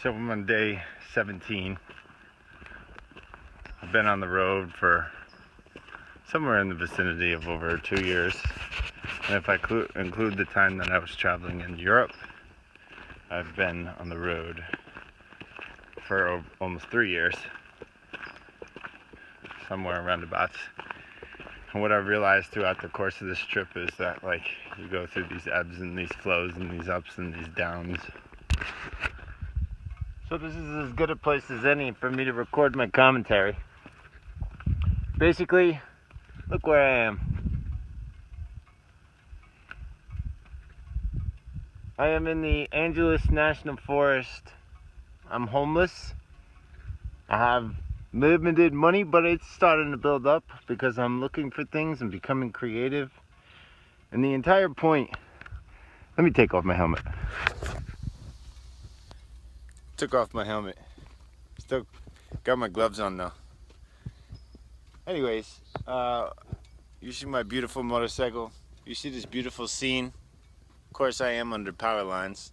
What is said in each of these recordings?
So I'm on day 17. I've been on the road for somewhere in the vicinity of over 2 years. And if I include the time that I was traveling in Europe, I've been on the road for almost 3 years. Somewhere around about. And what I've realized throughout the course of this trip is that, like, you go through these ebbs and these flows and these ups and these downs. So this is as good a place as any for me to record my commentary. Basically, look where I am. I am in the Angeles National Forest. I'm homeless. I have limited money, but it's starting to build up because I'm looking for things and becoming creative. And the entire point, let me take off my helmet. Took off my helmet. Still got my gloves on though. Anyways, you see my beautiful motorcycle. You see this beautiful scene. Of course, I am under power lines.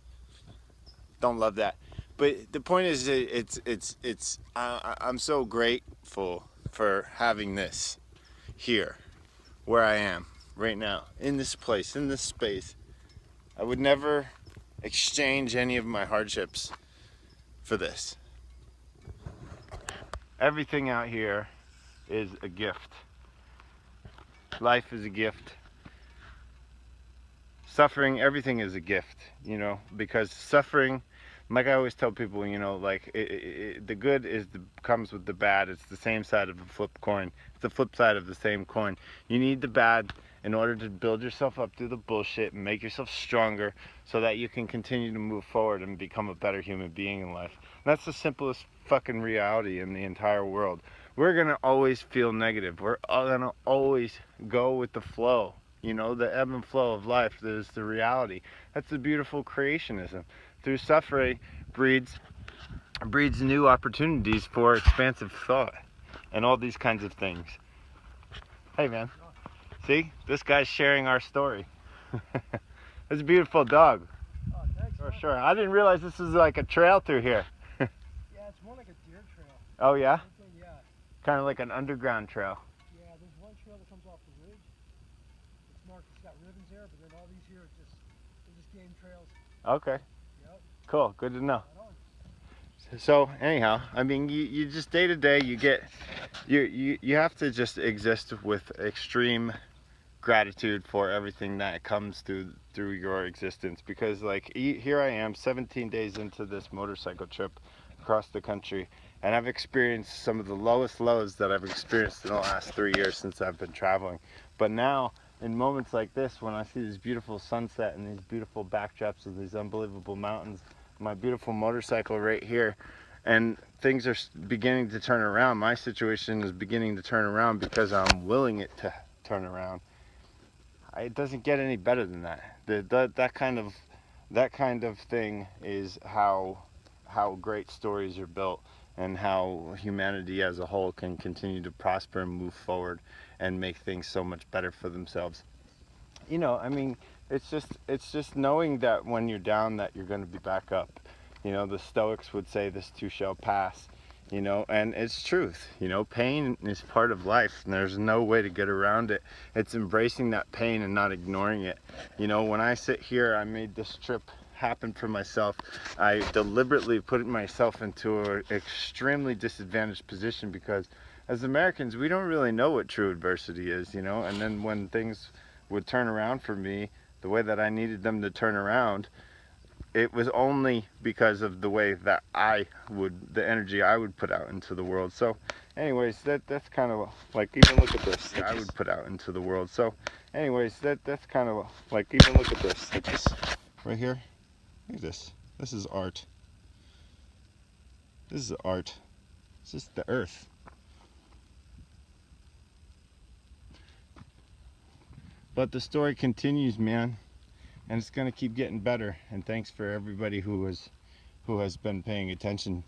Don't love that. But the point is, I'm so grateful for having this here, where I am right now, in this place, in this space. I would never exchange any of my hardships for this. Everything out here is a gift. Life is a gift. Suffering, everything is a gift, because suffering, like I always tell people, like the good comes with the bad. It's the same side of a flip coin. It's the flip side of the same coin. You need the bad in order to build yourself up through the bullshit and make yourself stronger so that you can continue to move forward and become a better human being in life. And that's the simplest fucking reality in the entire world. We're gonna always feel negative. We're gonna always go with the flow. The ebb and flow of life is the reality. That's the beautiful creationism. Through suffering breeds new opportunities for expansive thought and all these kinds of things. Hey man, see? This guy's sharing our story. It's a beautiful dog. Oh, thanks. For sure. I didn't realize this was like a trail through here. Yeah, it's more like a deer trail. Oh yeah? Yeah. Kind of like an underground trail. Yeah, there's one trail that comes off the ridge. It's marked, it's got ribbons there, but then all these here are just game trails. Okay. Yep. Cool, good to know. Right on. So anyhow, I mean, you just day to day you have to just exist with extreme gratitude for everything that comes through your existence, because like here I am 17 days into this motorcycle trip across the country, and I've experienced some of the lowest lows that I've experienced in the last 3 years since I've been traveling. But now in moments like this, when I see this beautiful sunset and these beautiful backdrops of these unbelievable mountains, my beautiful motorcycle right here, and things are beginning to turn around. My situation is beginning to turn around because I'm willing it to turn around. It doesn't get any better than that. That kind of thing is how great stories are built, and how humanity as a whole can continue to prosper and move forward and make things so much better for themselves. I mean, it's just knowing that when you're down that you're going to be back up. The Stoics would say this too shall pass. And it's truth. Pain is part of life, and there's no way to get around it. It's embracing that pain and not ignoring it. When I sit here, I made this trip happen for myself. I deliberately put myself into an extremely disadvantaged position, because as Americans, we don't really know what true adversity is, and then when things would turn around for me the way that I needed them to turn around, it was only because of the way that the energy I would put out into the world. So anyways, that's kind of like, even look at this, I would put out into the world. So anyways, that's kind of like, even look at this, like this right here. Look at this. This is art. This is art. It's just the earth. But the story continues, man. And it's going to keep getting better. And thanks for everybody who has been paying attention,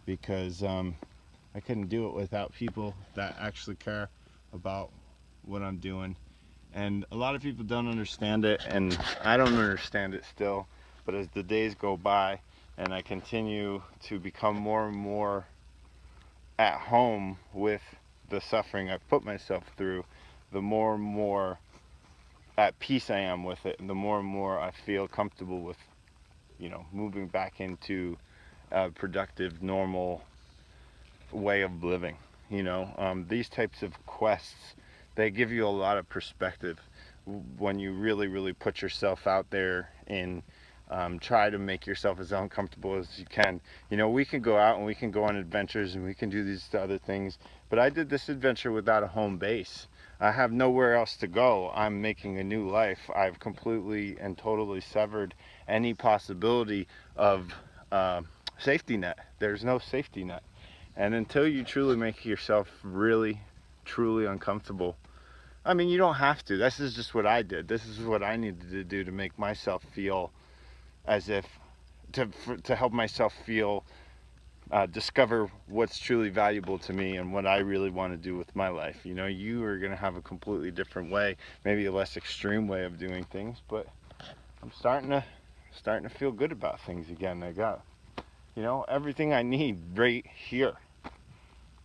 because I couldn't do it without people that actually care about what I'm doing. And a lot of people don't understand it, and I don't understand it still. But as the days go by and I continue to become more and more at home with the suffering I've put myself through, the more and more at peace I am with it, and the more and more I feel comfortable with, moving back into a productive, normal way of living. These types of quests, they give you a lot of perspective when you really, really put yourself out there and try to make yourself as uncomfortable as you can. We can go out and we can go on adventures and we can do these other things, but I did this adventure without a home base. I have nowhere else to go. I'm making a new life. I've completely and totally severed any possibility of safety net. There's no safety net. And until you truly make yourself really, truly uncomfortable, I mean, you don't have to. This is just what I did. This is what I needed to do to make myself feel as if, to help myself feel, discover what's truly valuable to me and what I really want to do with my life. You are going to have a completely different way, maybe a less extreme way of doing things, but I'm starting to feel good about things again. I got, everything I need right here.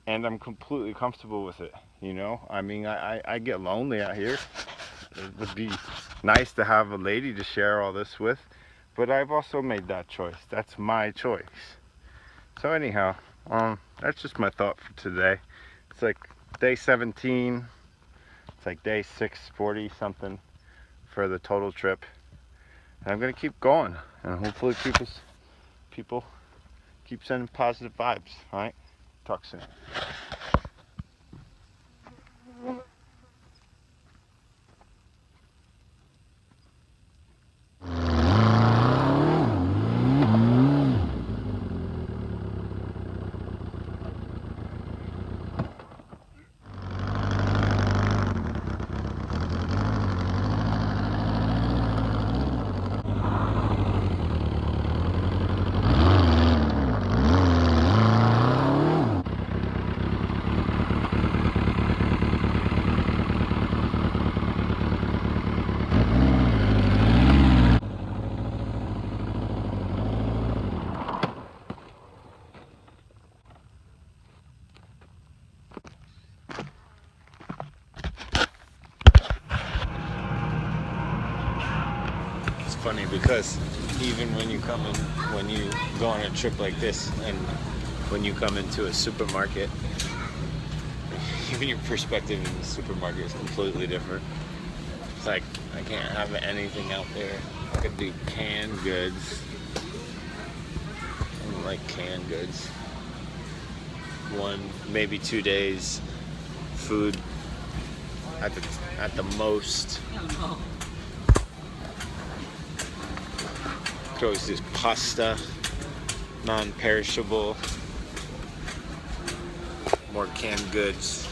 And I'm completely comfortable with it, I mean, I get lonely out here. It would be nice to have a lady to share all this with, but I've also made that choice. That's my choice. So anyhow, that's just my thought for today. It's like day 17. It's like day 640 something for the total trip. And I'm gonna keep going, and hopefully people keep sending positive vibes. All right, talk soon. It's funny because even when you go on a trip like this, and when you come into a supermarket, even your perspective in the supermarket is completely different. It's like, I can't have anything out there. I could do canned goods. I don't like canned goods. 1, maybe 2 days food at the most. Could always do pasta, non-perishable, more canned goods.